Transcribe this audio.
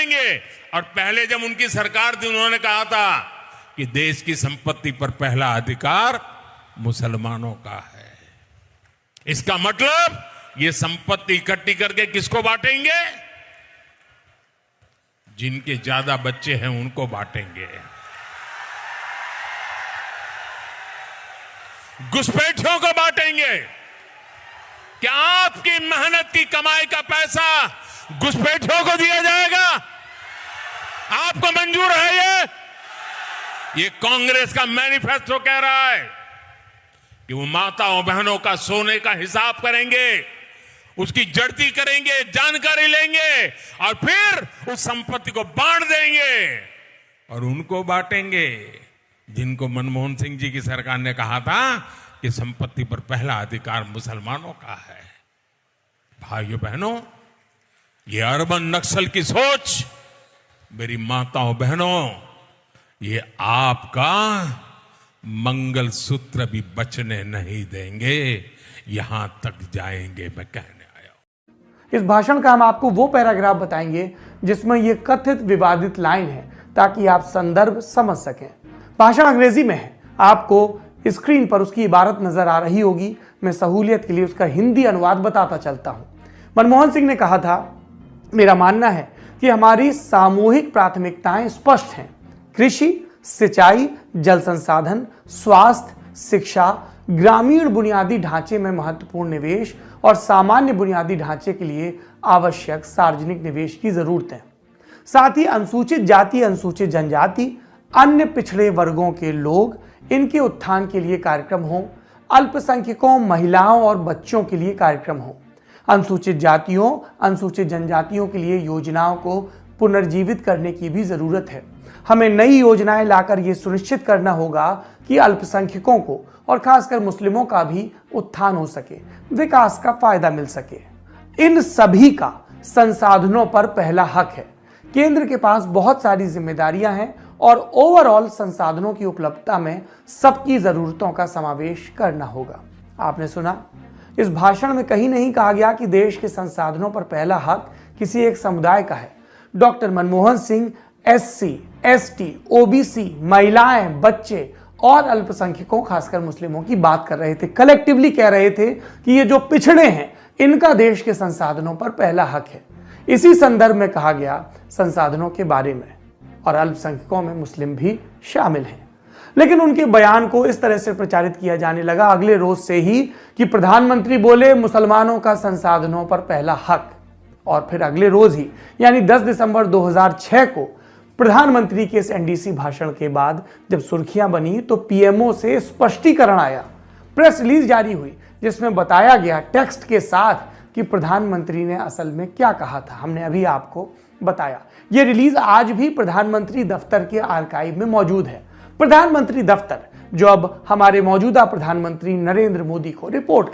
करेंगे। और पहले जब उनकी सरकार थी उन्होंने कहा था कि देश की संपत्ति पर पहला अधिकार मुसलमानों का है। इसका मतलब ये संपत्ति इकट्ठी करके किसको बांटेंगे? जिनके ज्यादा बच्चे हैं उनको बांटेंगे। घुसपैठियों को बांटेंगे। क्या आपकी मेहनत की कमाई का पैसा घुसपैठियों को दिया जाएगा? आपको मंजूर है? ये कांग्रेस का मैनिफेस्टो कह रहा है कि वो माताओं बहनों का सोने का हिसाब करेंगे, उसकी जड़ती करेंगे, जानकारी लेंगे और फिर उस संपत्ति को बांट देंगे और उनको बांटेंगे जिनको मनमोहन सिंह जी की सरकार ने कहा था कि संपत्ति पर पहला अधिकार मुसलमानों का है। भाइयों बहनों, ये अर्बन नक्सल की सोच, मेरी माताओं बहनों, ये आपका मंगलसूत्र भी बचने नहीं देंगे, यहां तक जाएंगे, मैं कहने आया हूं। इस भाषण का हम आपको वो पैराग्राफ बताएंगे जिसमें ये कथित विवादित लाइन है, ताकि आप संदर्भ समझ सकें। भाषण अंग्रेजी में है, आपको स्क्रीन पर उसकी इबारत नजर आ रही होगी। मैं सहूलियत के लिए उसका हिंदी अनुवाद बताता चलता हूं। मनमोहन सिंह ने कहा था, मेरा मानना है कि हमारी सामूहिक प्राथमिकताएं स्पष्ट हैं। कृषि, सिंचाई, जल संसाधन, स्वास्थ्य, शिक्षा, ग्रामीण बुनियादी ढांचे में महत्वपूर्ण निवेश और सामान्य बुनियादी ढांचे के लिए आवश्यक सार्वजनिक निवेश की जरूरत है। साथ ही अनुसूचित जाति, अनुसूचित जनजाति, अन्य पिछड़े वर्गों के लोग, इनके उत्थान के लिए कार्यक्रम हो। अल्पसंख्यकों, महिलाओं और बच्चों के लिए कार्यक्रम हो। अनुसूचित जातियों, अनुसूचित जनजातियों के लिए योजनाओं को पुनर्जीवित करने की भी जरूरत है। हमें नई योजनाएं लाकर यह सुनिश्चित करना होगा कि अल्पसंख्यकों को और खासकर मुस्लिमों का भी उत्थान हो सके, विकास का फायदा मिल सके। इन सभी का संसाधनों पर पहला हक है। केंद्र के पास बहुत सारी जिम्मेदारियां हैं और ओवरऑल संसाधनों की उपलब्धता में सबकी जरूरतों का समावेश करना होगा। आपने सुना, इस भाषण में कहीं नहीं कहा गया कि देश के संसाधनों पर पहला हक किसी एक समुदाय का है। Doctor Manmohan Singh SC, ST, OBC, महिलाएं, बच्चे और अल्पसंख्यकों खासकर मुस्लिमों की बात कर रहे थे। कलेक्टिवली कह रहे थे कि ये जो पिछड़े हैं इनका देश के संसाधनों पर पहला हक है। इसी संदर्भ में कहा गया संसाधनों के बारे में, और अल्पसंख्यकों में मुस्लिम भी शामिल हैं। लेकिन उनके बयान को इस तरह से प्रचारित किया जाने लगा अगले रोज से ही कि प्रधानमंत्री बोले मुसलमानों का संसाधनों पर पहला हक, और फिर अगले रोज ही यानी 10 दिसंबर 2006 को प्रधानमंत्री के इस NDC भाषण के बाद जब सुर्खियां बनी तो PMO से स्पष्टीकरण आया, प्रेस रिलीज जारी हुई जिसमें बताया गया टेक्स्ट के साथ कि प्रधानमंत्री ने असल में क्या कहा था। हमने अभी आपको बताया। यह रिलीज आज भी प्रधानमंत्री दफ्तर के आर्काइव में मौजूद है। प्रधानमंत्री दफ्तर जो अब हमारे मौजूदा प्रधानमंत्री नरेंद्र मोदी को रिपोर्ट कर